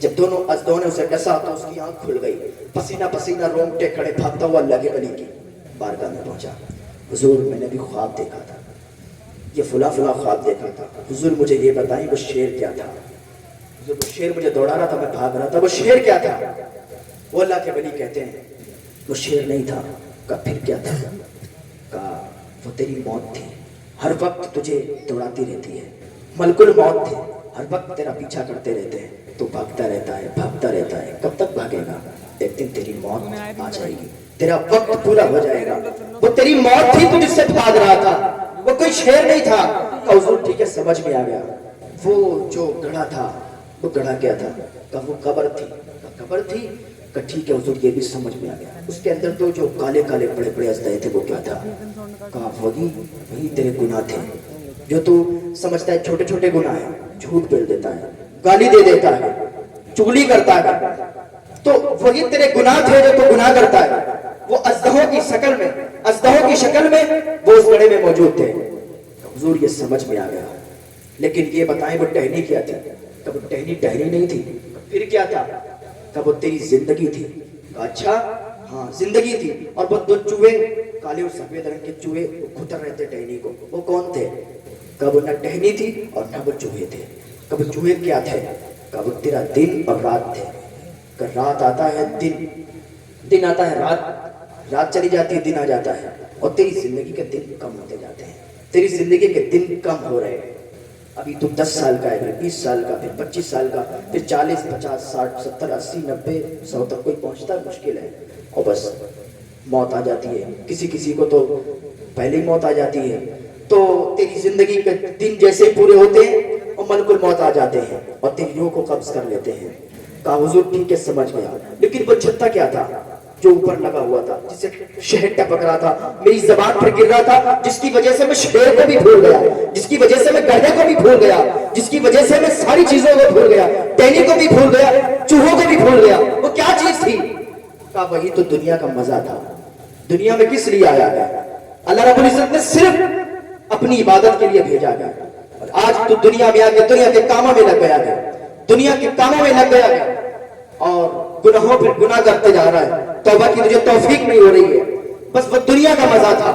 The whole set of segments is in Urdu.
جب دونوں ازدوں نے اسے ڈسا تو اس کی آنکھ کھل گئی، پسینہ پسینہ رونگٹے کھڑے بھاگتا ہوا اللہ کے ولی کی بارگاہ میں پہنچا. حضور میں نے بھی خواب دیکھا تھا، یہ فلاں فلاں خواب دیکھا تھا. حضور مجھے یہ بتائیں وہ شیر کیا تھا؟ حضور وہ شیر مجھے دوڑا رہا تھا، میں بھاگ رہا تھا، وہ شیر کیا تھا؟ وہ اللہ کے ولی کہتے ہیں وہ شیر نہیں تھا. کہا پھر کیا تھا؟ کہا وہ تیری موت تھی، ہر وقت تجھے دوڑاتی رہتی ہے. ملک الموت تھے، ہر وقت تیرا پیچھا کرتے رہتے ہیں، تو بھاگتا رہتا ہے بھاگتا رہتا ہے. کب تک بھاگے گا؟ ایک دن تیری موت آ جائے گی، تیرا وقت پورا ہو جائے گا. وہ تیری موت تھی تو جس سے بھاگ رہا تھا، وہ کوئی شیر نہیں تھا. حضور ٹھیک ہے سمجھ میں آ گیا. وہ جو گڑھا تھا وہ گڑھا کیا تھا؟ کہا وہ قبر تھی. قبر تھی؟ کہا ٹھیک ہے حضور یہ بھی سمجھ میں آ گیا. اس کے اندر تو جو کالے کالے بڑے بڑے اژدھے تھے وہ کیا تھا؟ کہا وہی تیرے گناہ تھے جو تو سمجھتا ہے چھوٹے چھوٹے گناہ ہیں. جھوٹ بول دیتا ہے، گالی دے دیتا ہے، چغلی کرتا ہے، تو وہی تیرے گناہ تھے جو تو گناہ کرتا ہے. وہ اژدہوں کی شکل میں وہ اس گڑھے میں موجود تھے. حضور یہ سمجھ میں آ گیا. لیکن یہ بتائیں وہ ٹہنی کیا تھی؟ کہ وہ ٹہنی نہیں تھی. پھر کیا تھا؟ کہ وہ تیری زندگی تھی. اچھا ہاں زندگی تھی. اور وہ دو چوہے کالے اور سفید رنگ کے چوہے کھتر رہتے ٹہنی کو، وہ کون تھے؟ کہ وہ نہ ٹہنی تھی اور نہ وہ چوہے تھے. کہ وہ چوہے کیا تھے؟ کہ وہ تیرا دن اور رات تھے. کہ رات آتا ہے دن آتا ہے، رات چلی جاتی ہے، دن آ جاتا ہے، اور تیری زندگی کے دن کم ہوتے جاتے ہیں. تیری زندگی کے دن کم ہو رہے ہیں. ابھی تو 10 سال کا ہے، پھر 20 سال کا، پھر 25 سال کا، پھر 40 50 60 70 80 90 100 تک کوئی پہنچتا ہے مشکل ہے. اور بس موت آ جاتی ہے. کسی کو تو پہلے ہی موت آ جاتی ہے. تو تیری زندگی کے دن جیسے پورے ہوتے ہیں اور ملک الموت آ جاتے ہیں اور تیری روح کو قبض کر لیتے ہیں. کہا حضور ٹھیک ہے سمجھ گیا. لیکن وہ چھتا کیا تھا جو اوپر لگا ہوا تھا، جسے شہد ٹپک رہا تھا، میری زبان پر گر رہا تھا، جس کی وجہ سے میں شیر کو بھی بھول گیا، جس کی وجہ سے میں گدھے کو بھی بھول گیا، جس کی وجہ سے میں ساری چیزوں کو بھول گیا، ٹہنی کو بھی بھول گیا، چوہوں کو بھی بھول گیا. وہ کیا چیز تھی؟ کہا وہی تو دنیا کا مزہ تھا. دنیا میں کس لیے آیا ہے؟ اللہ رب العزت نے صرف اپنی عبادت کے لیے بھیجا گیا. اور آج تو دنیا میں آ کے دنیا کے کاموں میں لگ گیا ہے، دنیا کے کاموں میں لگ گیا ہے اور گناہوں پر گناہ کرتے جا رہا ہے. توبہ کی مجھے توفیق نہیں ہو رہی ہے. بس وہ دنیا کا مزہ تھا.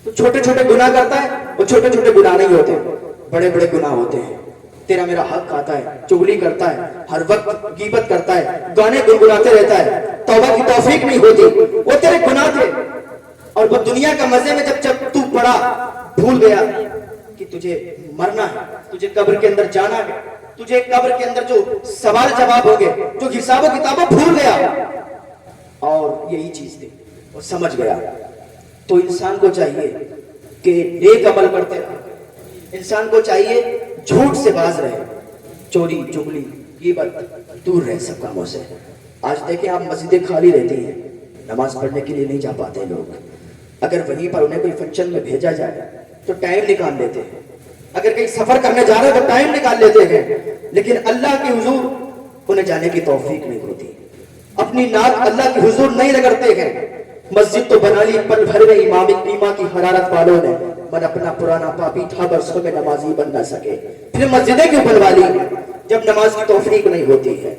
تو چھوٹے چھوٹے گناہ کرتا ہے، وہ چھوٹے چھوٹے گناہ نہیں ہوتے، بڑے بڑے گناہ ہوتے ہیں. تیرا میرا حق کھاتا ہے، چغلی کرتا ہے، ہر وقت غیبت کرتا ہے، گانے گنگناتے رہتا ہے. توبہ کی توفیق نہیں ہوتی. وہ تیرے گناہ تھے. اور وہ دنیا کا مزے میں جب تو پڑا بھول گیا کہ تجھے مرنا ہے، تجھے قبر کے اندر جانا ہے، تجھے قبر کے اندر جو سوال جواب ہو گئے، جو حساب و کتابوں بھول گیا. اور یہی چیز تھی وہ سمجھ گیا. تو انسان کو چاہیے کہ نیک عمل کرتے رہے. انسان کو چاہیے جھوٹ سے باز رہے، چوری چغلی غیبت دور رہے سب کاموں سے. آج دیکھیں آپ مسجدیں خالی رہتی ہیں، نماز پڑھنے کے لیے نہیں جا پاتے لوگ. اگر وہیں پر انہیں کوئی فنکشن میں بھیجا جائے تو ٹائم نکال لیتے ہیں. اگر کہیں سفر کرنے جا رہے ہیں تو ٹائم نکال لیتے ہیں. لیکن اللہ کے حضور انہیں جانے کی توفیق نہیں ہوتی. اپنی ناک اللہ کے حضور نہیں رگڑتے ہیں. مسجد تو بنا لی پل بھر میں ایمان کی حرارت والوں نے، من اپنا پرانا پاپی تھا برسوں میں نمازی بن نہ سکے. پھر مسجدیں کیوں بنوا لی جب نماز کی توفیق نہیں ہوتی ہے؟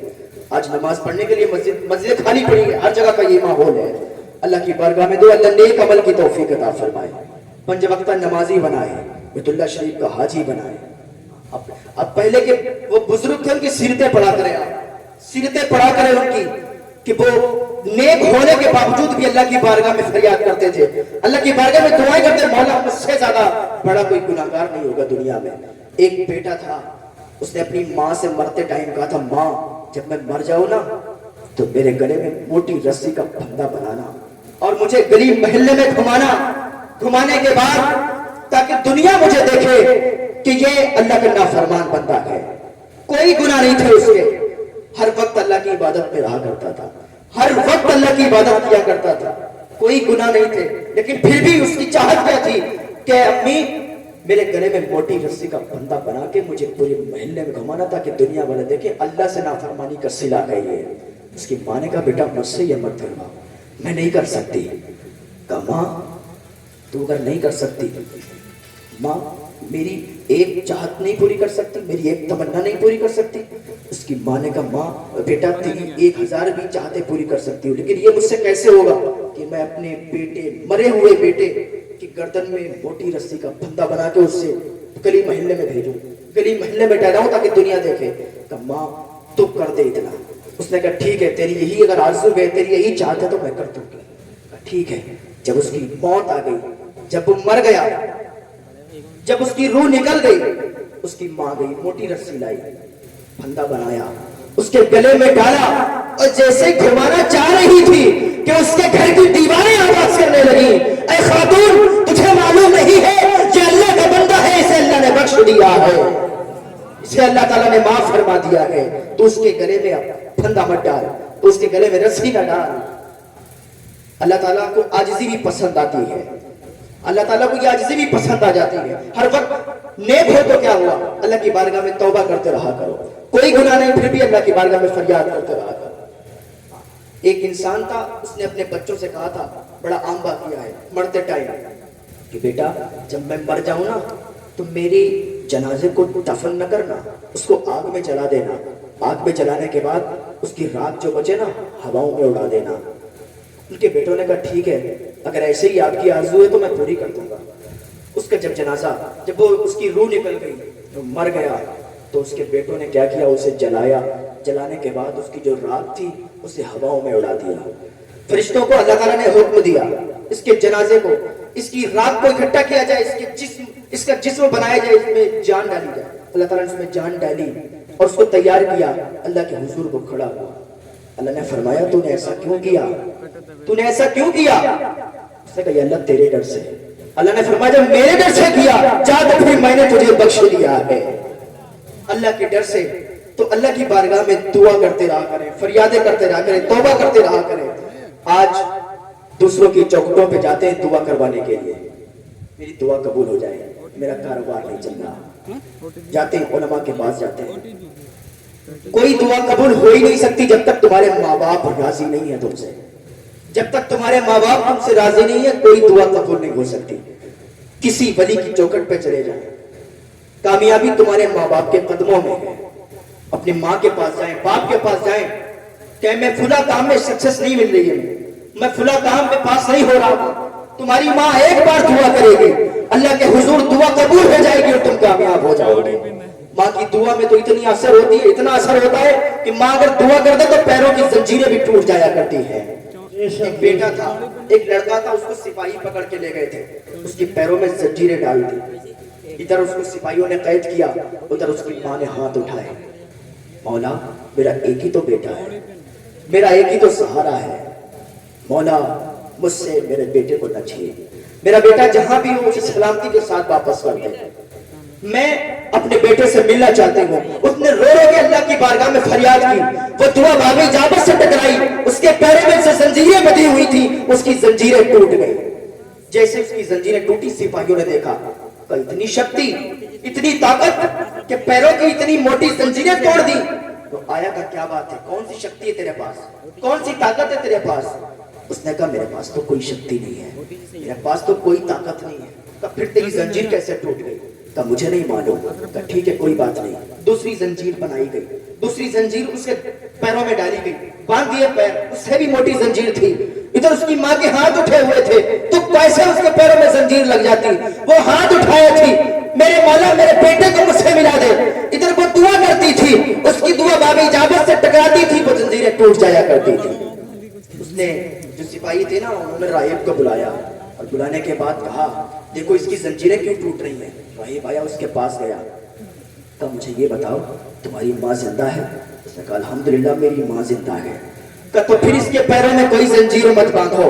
آج نماز پڑھنے کے لیے مسجدیں خالی پڑی ہیں، ہر جگہ کا یہ ماحول ہے. اللہ کی بارگاہ میں دو اللہ نیک عمل کی توفیق عطا فرمائے، 5 وقتہ نمازی بنائے، بیت اللہ شریف کا حاجی بنائے. اب پہلے کے وہ بزرگ تھے ان کی سیرتیں پڑھا کریں، آپ سیرتیں پڑھا کریں ان کی، کہ وہ نیک ہونے کے باوجود بھی اللہ کی بارگاہ میں فریاد کرتے تھے، اللہ کی بارگاہ میں دعائیں کرتے، مولا مجھ سے زیادہ بڑا کوئی گناہگار نہیں ہوگا دنیا میں. ایک بیٹا تھا، اس نے اپنی ماں سے مرتے ٹائم کہا تھا ماں جب میں مر جاؤں نا تو میرے گلے میں موٹی رسی کا پھندا بنانا اور مجھے گلی محلے میں گھمانے کے بعد تاکہ دنیا مجھے دیکھے کہ یہ اللہ کا نافرمان بندہ ہے. کوئی گناہ نہیں تھے اس کے، ہر وقت اللہ کی عبادت میں رہا کرتا تھا، ہر وقت اللہ کی عبادت کیا کرتا تھا، کوئی گناہ نہیں تھے. لیکن پھر بھی اس کی چاہت کیا تھی کہ امی میرے گلے میں موٹی رسی کا بندہ بنا کے مجھے پورے محلے میں گھمانا تاکہ دنیا والے دیکھیں اللہ سے نافرمانی کا صلہ ہے یہ. اس کی ماں نے کہا بیٹا مجھ سے یہ مت کروا، میں نہیں کر سکتی. کہا ماں تو اگر نہیں کر سکتی، ماں میری ایک چاہت نہیں پوری کر سکتی، میری ایک تمنا نہیں پوری کر سکتی. اس کی ماں نے کہا ماں بیٹا تیری 1000 بھی چاہتے پوری کر سکتی ہوں، لیکن یہ مجھ سے کیسے ہوگا کہ میں اپنے بیٹے مرے ہوئے بیٹے کی گردن میں موٹی رسی کا پھندا بنا کے اس سے گلی محلے میں بھیجوں، گلی محلے میں ڈالاؤں تاکہ دنیا دیکھے۔ کہ ماں تو کر دے اتنا۔ اس نے کہا ٹھیک ہے، تیری یہی اگر آرزو ہے، تیری یہی چاہت ہے تو میں کر دوں گی۔ ٹھیک ہے۔ جب اس کی موت آ گئی، جب وہ مر گیا، جب اس کی روح نکل گئی، اس کی ماں گئی موٹی رسی لائی، پھندا بنایا، اس کے گلے میں ڈالا، اور جیسے گھمانا چاہ رہی تھی کہ اس کے گھر کی دیواریں آواز کرنے لگی، اے خاتون تجھے معلوم نہیں ہے یہ اللہ کا بندہ ہے، اسے اللہ نے بخش دیا ہے، اسے اللہ تعالیٰ نے معاف فرما دیا ہے، تو اس کے گلے میں پھندا مت ڈال، تو اس کے گلے میں رسی نہ ڈال۔ اللہ تعالیٰ کو عاجزی بھی پسند آتی ہے، اللہ تعالیٰ کو یہ عاجزی بھی پسند آ جاتی ہے۔ ہر وقت نیک ہو تو کیا ہوا، اللہ کی بارگاہ میں توبہ کرتے رہا کرو، کوئی گناہ نہیں پھر بھی اللہ کی بارگاہ میں فریاد کرتے رہا کرو۔ ایک انسان تھا، اس نے اپنے بچوں سے کہا تھا، بڑا عام بات کیا ہے مرتے ٹائم، کہ بیٹا جب میں مر جاؤں نا تو میری جنازے کو دفن نہ کرنا، اس کو آگ میں جلا دینا، آگ میں جلانے کے بعد اس کی راکھ جو بچے نا ہواؤں میں اڑا دینا۔ ان کے بیٹوں نے کہا ٹھیک ہے، اگر ایسے ہی آپ کی آرزو ہے تو میں پوری کر دوں گا۔ اس کا جب جنازہ، جب وہ اس کی روح نکل گئی تو مر گیا، تو اس کے بیٹوں نے کیا کیا، اسے جلایا، جلانے کے بعد اس کی جو راکھ تھی اسے ہواؤں میں اڑا دیا۔ فرشتوں کو اللہ تعالیٰ نے حکم دیا اس کے جنازے کو، اس کی راکھ کو اکٹھا کیا جائے، اس کا جسم بنایا جائے، اس میں جان ڈالی جائے۔ اللہ تعالیٰ نے اس میں جان ڈالی اور اس کو تیار کیا، اللہ کے حضور کو کھڑا ہوا۔ اللہ نے فرمایا تو نے ایسا کیوں کیا، تو نے ایسا کیوں کیا؟ اس نے کہا اللہ تیرے ڈر سے۔ اللہ نے فرمایا جب میرے ڈر سے کیا جا تو پھر میں نے تجھے بخش دیا ہے۔ اللہ کے ڈر سے تو اللہ کی بارگاہ میں دعا کرتے رہا کریں، فریادیں کرتے رہا کریں، توبہ کرتے رہا کریں۔ آج دوسروں کی چوکھٹوں پہ جاتے ہیں دعا کروانے کے لیے، میری دعا قبول ہو جائے، میرا کاروبار نہیں چل رہا، جاتے ہیں علماء کے پاس جاتے ہیں۔ کوئی دعا قبول ہو ہی نہیں سکتی جب تک تمہارے ماں باپ راضی نہیں ہے تم سے، جب تک تمہارے ماں باپ تم سے راضی نہیں ہے کوئی دعا قبول نہیں ہو سکتی۔ کسی ولی کی چوکھٹ پہ چلے جائیں، کامیابی تمہارے ماں باپ کے قدموں میں ہے۔ اپنی ماں کے پاس جائیں، باپ کے پاس جائیں کہ میں فلاں کام میں سکسیس نہیں مل رہی ہے، میں فلاں کام میں پاس نہیں ہو رہا، تمہاری ماں ایک بار دعا کرے گی، اللہ کے حضور دعا قبول ہو جائے گی اور تم کامیاب ہو جاؤ گے۔ ماں کی دعا میں تو اتنی اثر ہوتی ہے، اتنا اثر ہوتا ہے کہ ماں اگر دعا کر دے تو پیروں کی زنجیریں بھی ٹوٹ جایا کرتی ہیں۔ ایک بیٹا تھا، ایک لڑکا تھا، اس کو سپاہی پکڑ کے لے گئے تھے، اس کی پیروں میں زنجیریں ڈال دی، ادھر اس کو سپاہیوں نے قید کیا، ادھر اس کی ماں نے ہاتھ اٹھائے، مولا میرا ایک ہی تو بیٹا ہے، میرا ایک ہی تو سہارا ہے، مولا مجھ سے میرے بیٹے کو نہ چھین، میرا بیٹا جہاں بھی ہو اسے سلامتی کے ساتھ واپس کر دے، میں اپنے بیٹے سے ملنا چاہتی ہوں۔ اس نے رو رو کے اللہ کی بارگاہ میں فریاد کی، وہ دعا باب اجابت سے ٹکرائی، اس کے پیروں میں سے زنجیریں بندھی ہوئی تھی، اس کی زنجیریں ٹوٹ گئی۔ جیسے اس کی زنجیریں ٹوٹی سپاہیوں نے دیکھا کہ اتنی شکتی، اتنی طاقت کہ پیروں کی اتنی موٹی زنجیریں توڑ دی، تو آیا کہ کیا بات ہے، کون سی شکتی ہے تیرے پاس، کون سی طاقت ہے تیرے پاس؟ اس نے کہا میرے پاس تو کوئی شکتی نہیں ہے، میرے پاس تو کوئی طاقت نہیں ہے۔ کہ پھر تیری زنجیر کیسے ٹوٹ گئی؟ کہ مجھے نہیں معلوم۔ کہ ٹھیک ہے کوئی بات نہیں، دوسری زنجیر بنائی گئی، دوسری زنجیر اس کے پیروں میں ڈالی گئی، باندھ دیے پیر، اس سے بھی موٹی زنجیر تھی، ادھر اس کی ماں کے ہاتھ اٹھے ہوئے تھے، تو کیسے اس کے پیروں میں زنجیر لگ جاتی؟ وہ ہاتھ اٹھائے تھی، میرے مولا میرے بیٹے کو مجھ سے ملا دے، ادھر وہ دعا کرتی تھی، اس کی دعا باب اجابت سے ٹکراتی تھی، وہ زنجیریں ٹوٹ جایا کرتی تھی۔ اس نے جو سپاہی تھے نا انہوں نے راہب کو بلایا اور بلانے کے بعد کہا دیکھو اس کی زنجیریں کیوں ٹوٹ رہی ہیں؟ راہب آیا اس کے پاس گیا، کہا مجھے یہ بتاؤ تمہاری ماں زندہ ہے؟ اس نے کہا الحمدللہ میری ماں زندہ ہے۔ کہا تو پھر اس کے پیروں میں کوئی زنجیر مت باندھو۔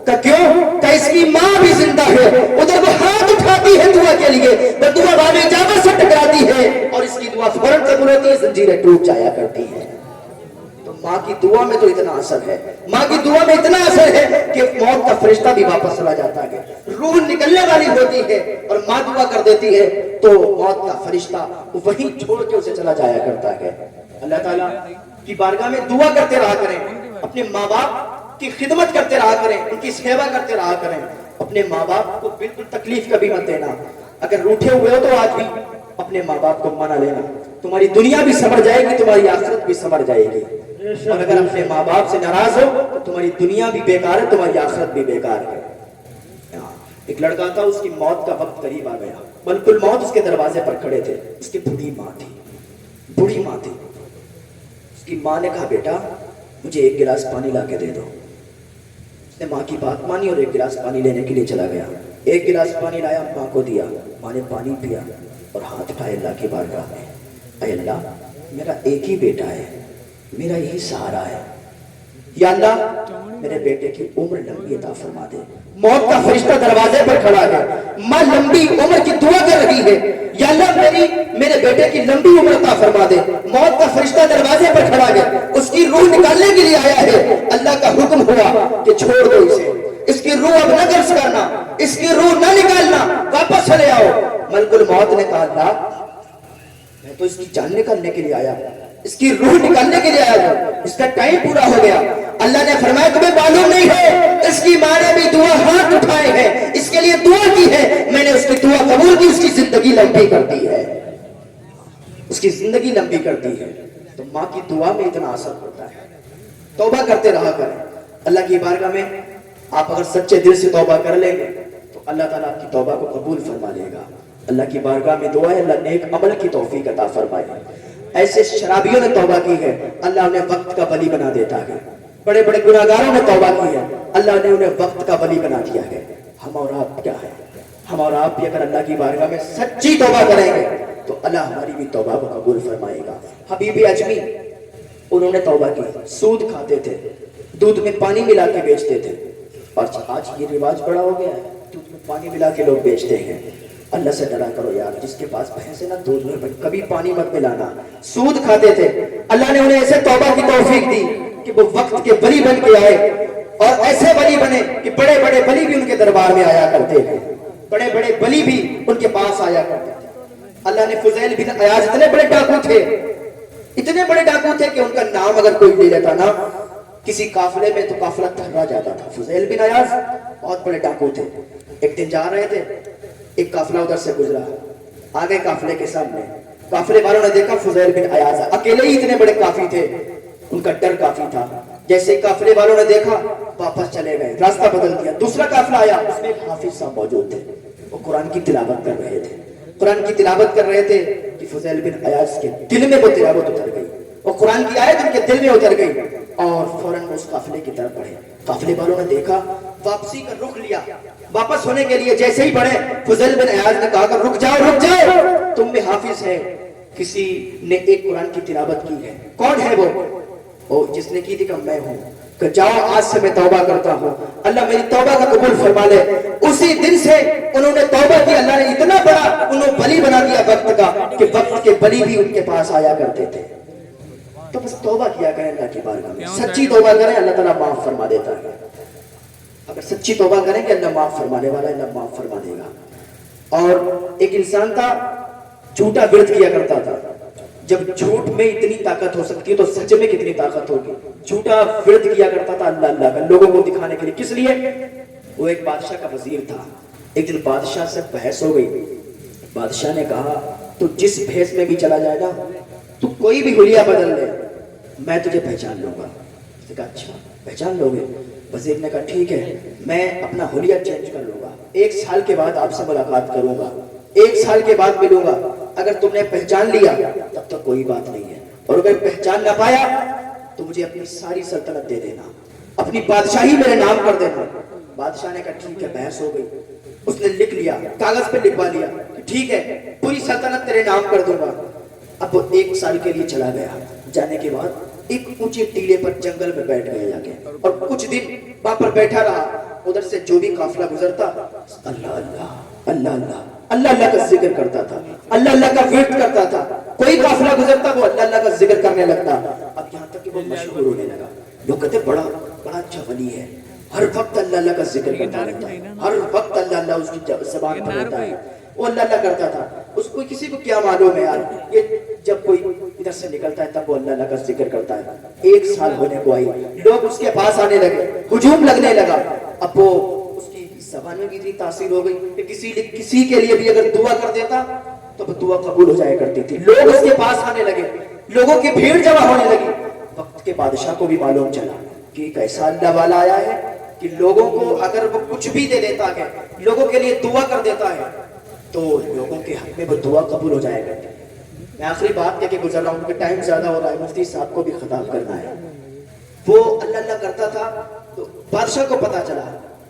کہا کیوں؟ کہا اس کی ماں بھی زندہ ہے، ادھر وہ ہاتھ اٹھاتی ہے دعا کے لیے، وہ دعا باب اجابت سے ٹکراتی ہے اور اس کی دعا فوراً قبول ہوتی ہے، زنجیریں ٹوٹ جایا کرتی ہیں۔ ماں کی دعا میں تو اتنا اثر ہے، ماں کی دعا میں اتنا اثر ہے کہ موت کا فرشتہ بھی واپس چلا جاتا ہے، روح نکلنے والی ہوتی ہے اور ماں دعا کر دیتی ہے تو موت کا فرشتہ وہیں چھوڑ کے اسے چلا جایا کرتا ہے۔ اللہ تعالیٰ کی بارگاہ میں دعا کرتے رہا کریں، اپنے ماں باپ کی خدمت کرتے رہا کریں، ان کی سیوا کرتے رہا کریں، اپنے ماں باپ کو بالکل تکلیف کبھی مت دینا۔ اگر روٹھے ہوئے ہو تو آج بھی اپنے ماں باپ کو منا لینا, تمہاری دنیا بھی سنور جائے گی, تمہاری آخرت بھی سنور جائے گی. اور اگر اپنے ماں باپ سے ناراض ہو تو تمہاری دنیا بھی بیکار ہے, تمہاری آخرت بھی بیکار ہے. ایک لڑکا تھا, اس کی موت کا وقت قریب آ گیا, ملک الموت اس کے دروازے پر کھڑے تھے. اس کی بوڑھی ماں تھی, بوڑھی ماں تھی. اس کی ماں نے کہا بیٹا مجھے ایک گلاس پانی لا کے دے دو. اس نے ماں کی بات مانی اور ایک گلاس پانی لینے کے لیے چلا گیا. ایک گلاس پانی لایا, ماں کو دیا, ماں نے پانی پیا اور ہاتھ اٹھائے اللہ کی بارگاہ میں, اے اللہ میرا ایک ہی بیٹا ہے, میرا یہی سہارا ہے, یا اللہ میرے بیٹے کی عمر لمبی عطا فرما دے. موت کا فرشتہ دروازے پر کھڑا ہے, ماں لمبی عمر کی دعا کر رہی ہے, یا اللہ میرے بیٹے کی لمبی عمر عطا فرما دے. موت کا فرشتہ دروازے پر کھڑا ہے, اس کی روح نکالنے کے لیے آیا ہے. اللہ کا حکم ہوا کہ چھوڑ دو اسے, اس کی روح اب نہ قبض کرنا, اس کی روح نہ نکالنا, واپس چلے آؤ. ملک الموت نے کہا اللہ میں تو اس کی جان نکالنے کے لیے آیا ہوں, اس کی روح نکالنے کے لیے آیا ہوں, اس کا ٹائم پورا ہو گیا. اللہ نے فرمایا تمہیں معلوم نہیں ہے اس کی ماں نے بھی دعا ہاتھ اٹھائے ہیں, اس کے لیے دعا کی ہے, میں نے اس کی دعا قبول کی, اس کی زندگی لمبی کر دی ہے, اس کی زندگی لمبی کر دی ہے. تو ماں کی دعا میں اتنا اثر ہوتا ہے. توبہ کرتے رہا کریں اللہ کی بارگاہ میں. آپ اگر سچے دل سے توبہ کر لیں گے تو اللہ تعالیٰ آپ کی توبہ کو قبول فرما لے گا. اللہ کی بارگاہ میں دعا ہے اللہ نیک عمل کی توفیق عطا فرمائے. ایسے شرابیوں نے توبہ کی ہے, اللہ انہیں وقت کا ولی بنا دیتا ہے. بڑے بڑے گناہگاروں نے توبہ کی ہے, اللہ نے انہیں وقت کا ولی بنا دیا ہے. ہم اور آپ کیا ہے, ہم اور آپ بھی اگر اللہ کی بارگاہ میں سچی توبہ کریں گے تو اللہ ہماری بھی توبہ کو قبول فرمائے گا. حبیب اجمی انہوں نے توبہ کی, سود کھاتے تھے, دودھ میں پانی ملا کے بیچتے تھے, اور آج یہ رواج بڑا ہو گیا ہے, دودھ میں پانی ملا کے لوگ بیچتے ہیں. اللہ سے ڈرا کرو یار, جس کے پاس بھینس ہے نا دودھ میں کبھی پانی مت ملانا. سود کھاتے تھے, اللہ نے انہیں ایسے توبہ کی توفیق دی کہ وہ وقت کے ولی بن کے آئے, اور ایسے ولی بنے کہ بڑے بڑے ولی بھی ان کے دربار میں آیا کرتے ہیں, بڑے بڑے ولی بھی ان کے پاس آیا کرتے تھے. اللہ نے فضیل بن عیاض, اتنے بڑے ڈاکو تھے, اتنے بڑے ڈاکو تھے کہ ان کا نام اگر کوئی لے لیتا نا کسی قافلے میں تو قافلہ تھرا جاتا تھا. فضیل بن عیاض بہت بڑے ڈاکو تھے. ایک دن جا رہے تھے, ایک قافلہ ادھر سے گزرا, آگے قافلے کے سامنے قافلے والوں نے دیکھا فضیل بن عیاض, اکیلے ہی اتنے بڑے کافی تھے, ان کا ڈر کافی تھا. جیسے ہی قافلے والوں نے دیکھا واپس چلے گئے, راستہ بدل دیا. دوسرا قافلہ آیا, اس میں ایک حافظ صاحب موجود تھے, وہ قرآن کی تلاوت کر رہے تھے, قرآن کی تلاوت کر رہے تھے کہ فضیل بن عیاض کے دل میں وہ تلاوت اتر گئی, وہ قرآن کی آیت ان کے دل میں اتر گئی, اور فوراً اس قافلے کی طرف بڑھے. قافلے والوں نے دیکھا, واپسی کا رخ لیا, واپس ہونے کے لیے جیسے ہی بڑھے فضیل بن عیاض نے کہا کہ رک جاؤ, تم میں حافظ ہے, کسی نے ایک قرآن کی تلاوت کی ہے, کون ہے وہ جس نے کی تھی کہ میں ہوں, کہ جاؤ آج سے میں توبہ کرتا ہوں, اللہ میری توبہ کا قبول فرما لے. اسی دن سے انہوں نے توبہ کی, اللہ نے اتنا بڑا انہوں ولی بنا دیا وقت کا کہ وقت کے ولی بھی ان کے پاس آیا کرتے تھے. تو بس توبہ کیا کریں اللہ کی بارگاہ میں, سچی توبہ کریں, اللہ تعالیٰ معاف فرما دیتا ہے. اگر سچی توبہ کریں کہ اللہ معاف فرمانے والا, اللہ معاف فرما دے گا. اور ایک انسان تھا جھوٹا ورد کیا کرتا تھا. جب جھوٹ میں اتنی طاقت ہو سکتی ہے تو سچ میں کتنی طاقت ہوگی. جھوٹا ورد کیا کرتا تھا اللہ اللہ کا, لوگوں کو دکھانے کے لیے. کس لیے؟ وہ ایک بادشاہ کا وزیر تھا. ایک دن بادشاہ سے بحث ہو گئی. بادشاہ نے کہا تو جس بحث میں بھی چلا جائے نا, تو کوئی بھی حلیہ بدل لے, میں تجھے پہچان لوں گا. اس نے کہا اچھا پہچان لو گے؟ وزیر نے کہا ٹھیک ہے, میں اپنا حلیہ چینج کر لوں گا, 1 سال کے بعد آپ سے ملاقات کروں گا, 1 سال کے بعد ملوں گا. اگر تم نے پہچان لیا تب تک کوئی بات نہیں ہے, اور اگر پہچان نہ پایا تو مجھے اپنی ساری سلطنت دے دینا, اپنی بادشاہی میرے نام کر دینا. بادشاہ نے کہا ٹھیک ہے. بحث ہو گئی, اس نے لکھ لیا, کاغذ پہ لکھوا لیا کہ ٹھیک ہے پوری سلطنت تیرے نام کر دوں گا. اب وہ 1 سال کے لیے چلا گیا. جانے کے بعد ایک اونچے ٹیلے پر جنگل میں بیٹھ گیا جا کے, اور کچھ دن وہاں پر بیٹھا رہا. ادھر سے جو بھی قافلہ گزرتا اللہ اللہ اللہ اللہ اللہ اللہ کا ذکر کرتا تھا, اللہ اللہ کا ورد کرتا تھا. کوئی قافلہ گزرتا وہ اللہ اللہ کا ذکر کرنے لگتا. اب یہاں تک کہ وہ مشہور ہونے لگا. لوگ کہتے بڑا بڑا اچھا ولی ہے, ہر وقت اللہ اللہ کا ذکر کرتا رہتا ہے, ہر وقت اللہ اللہ اس کی زبان پر رہتا ہے. وہ اللہ اللہ کرتا تھا. اس کو کسی کو کیا معلوم ہے یار, یہ جب کوئی ادھر سے نکلتا ہے تب وہ اللہ اللہ کا ذکر کرتا ہے. 1 سال ہونے کو آئی, لوگ اس کے پاس آنے لگے, ہجوم لگنے لگا. اب وہ اس کی زبان میں بھی اتنی تاثیر ہو گئی کہ کسی کے لیے بھی اگر دعا کر دیتا تو وہ دعا قبول ہو جایا کرتی تھی. لوگ اس کے پاس آنے لگے, لوگوں کی بھیڑ جمع ہونے لگی. وقت کے بادشاہ کو بھی معلوم چلا کہ ایک ایسا اللہ والا آیا ہے کہ لوگوں کو اگر وہ کچھ بھی دے دیتا ہے, لوگوں کے لیے دعا کر دیتا ہے, تو لوگوں کے حق میں وہ دعا قبول ہو جائے کرتی. میں آخری بات کہہ کے گزر رہا ہوں کہ ٹائم زیادہ ہو رہا ہے, مفتی صاحب کو بھی خطاب کرنا ہے. وہ اللہ اللہ کرتا تھا, تو بادشاہ کو پتا چلا.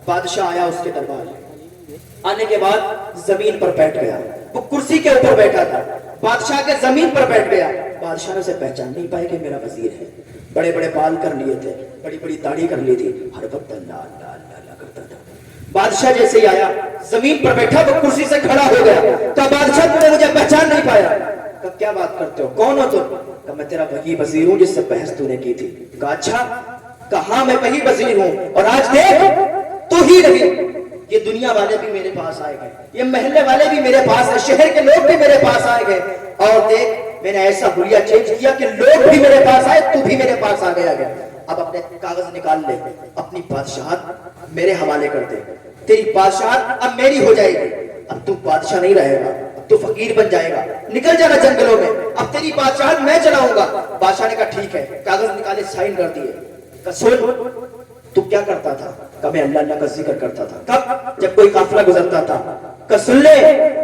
بادشاہ آیا اس کے دربار میں, آنے کے بعد زمین پر بیٹھ گیا. وہ کرسی کے اوپر بیٹھا تھا, بادشاہ کے زمین پر بیٹھ گیا. بادشاہ نے اسے پہچان نہیں پائے کہ میرا وزیر ہے. بڑے بڑے بال کر لیے تھے, بڑی بڑی داڑھی کر لی تھی, ہر وقت اللہ اللہ اللہ اللہ کرتا تھا. بادشاہ جیسے ہی آیا, زمین پر بیٹھا, وہ کرسی سے کھڑا ہو گیا. کہا بادشاہ تم نے مجھے پہچان نہیں پایا. کہا کیا بات کرتے ہو, کون ہو تم؟ کہا میں تیرا وہی وزیر ہوں جس سے بحث تو نے کی تھی. کہا اچھا. کہا میں وہی وزیر ہوں, اور آج دیکھ تو ہی نہیں, یہ دنیا والے بھی میرے پاس آئے گئے, یہ محلے والے بھی میرے پاس آئے, شہر کے لوگ بھی میرے پاس آئے گئے. اور دیکھ میں نے ایسا حلیہ چینج کیا کہ لوگ بھی میرے پاس آئے, تو بھی میرے پاس آ گیا. اب اپنے کاغذ نکال لے, اپنی بادشاہت میرے حوالے کر دے. تیری بادشاہت اب میری ہو جائے گی. اب تو بادشاہ نہیں رہے گا, اب تو فقیر بن جائے گا, نکل جانا جنگلوں میں, اب تیری بادشاہت میں چلاؤں گا. بادشاہ نے کہا ٹھیک ہے. کاغذ نکالے, سائن کر دیے. کہا سن تو کیا کرتا تھا؟ کہ میں اللہ اللہ کا ذکر کرتا تھا. کب؟ جب کوئی قافلہ گزرتا تھا. کہ سن لے,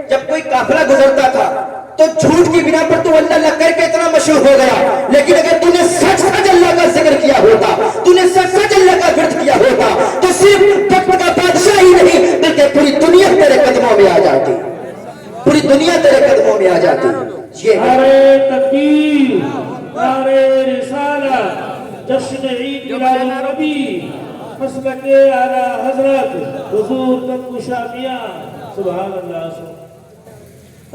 جب کوئی قافلہ گزرتا تھا تو جھوٹ کی بنا پر تو اللہ اللہ کر کے اتنا مشہور ہو گیا, لیکن اگر تو نے سچ سچ اللہ کا ذکر کیا ہوتا, تو نے سچ سچ اللہ کا ورد کیا ہوتا, تو صرف تخت کا بادشاہ ہی نہیں بلکہ پوری دنیا تیرے قدموں میں آ جاتی, پوری دنیا تیرے قدموں میں آ جاتی. یہ نعرہ تکبیر, نعرہ رسالت, جشن عید میلاد النبی, مسلک اعلی حضرت حضور تنگوشا میاں. سبحان اللہ.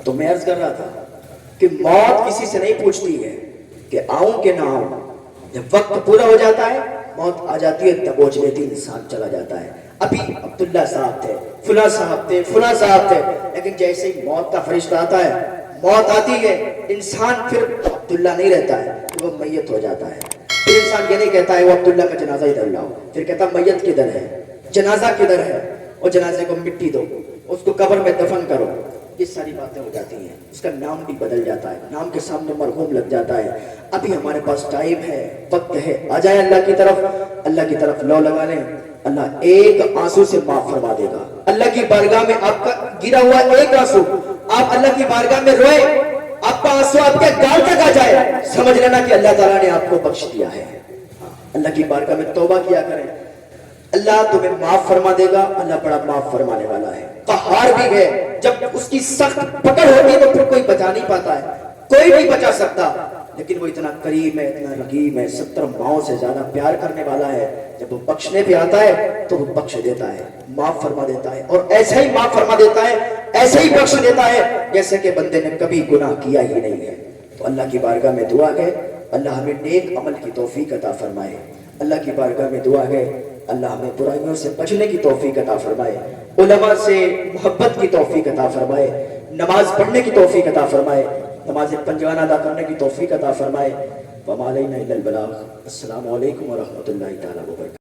تو میں عرض کر رہا تھا کہ موت کسی سے نہیں پوچھتی ہے کہ آؤں کہ نہ آؤں. جب وقت پورا ہو جاتا ہے, موت آ جاتی ہے, دبوچ لیتی, انسان چلا جاتا ہے. ابھی عبداللہ صاحب تھے, فلاں صاحب تھے, فلاں صاحب تھے, لیکن جیسے ہی موت کا فرشتہ آتا ہے, موت آتی ہے, انسان پھر عبداللہ نہیں رہتا ہے, وہ میت ہو جاتا ہے. پھر انسان یہ نہیں کہتا ہے وہ عبداللہ کا جنازہ ادھر لاؤ, پھر کہتا میت کدھر ہے, جنازہ کدھر ہے, اور جنازے کو مٹی دو, اس کو قبر میں دفن کرو. یہ ساری باتیں ہو جاتی ہیں, اس کا نام بھی بدل جاتا ہے, نام کے سامنے مرحوم لگ جاتا ہے. ابھی ہمارے پاس ٹائم ہے, وقت ہے, آ جائے اللہ کی طرف, اللہ کی طرف لو لگا لیں. اللہ ایک آنسو سے معاف فرما دے گا. اللہ کی بارگاہ میں آپ کا گرا ہوا ایک آنسو, آپ اللہ کی بارگاہ میں روئے, آپ کا آنسو آپ کے گال تک آ جائے, سمجھ لینا کہ اللہ تعالیٰ نے آپ کو بخش دیا ہے. اللہ کی بارگاہ میں توبہ کیا کریں, اللہ تمہیں معاف فرما دے گا. اللہ بڑا معاف فرمانے والا ہے, قہار بھی ہے. جب اس کی سخت پکڑ ہوتی ہے تو پھر کوئی بچا نہیں پاتا ہے, کوئی نہیں بچا سکتا, لیکن وہ اتنا کریم ہے, اتنا رحیم ہے, 70 ماؤں سے زیادہ پیار کرنے والا ہے. جب وہ بخشنے پہ آتا ہے تو وہ بخش دیتا ہے, معاف فرما دیتا ہے, اور ایسا ہی معاف فرما دیتا ہے, ایسے ہی بخش دیتا ہے جیسے کہ بندے نے کبھی گناہ کیا ہی نہیں ہے. تو اللہ کی بارگاہ میں دعا ہے, اللہ ہمیں نیک عمل کی توفیق عطا فرمائے. اللہ کی بارگاہ میں دعا ہے, اللہ ہمیں برائیوں سے بچنے کی توفیق عطا فرمائے, علماء سے محبت کی توفیق عطا فرمائے, نماز پڑھنے کی توفیق عطا فرمائے, نماز پنجگانہ ادا کرنے کی توفیق عطا فرمائے. وما علینا الا البلاغ. السلام علیکم ورحمۃ اللہ تعالیٰ وبرکاتہ.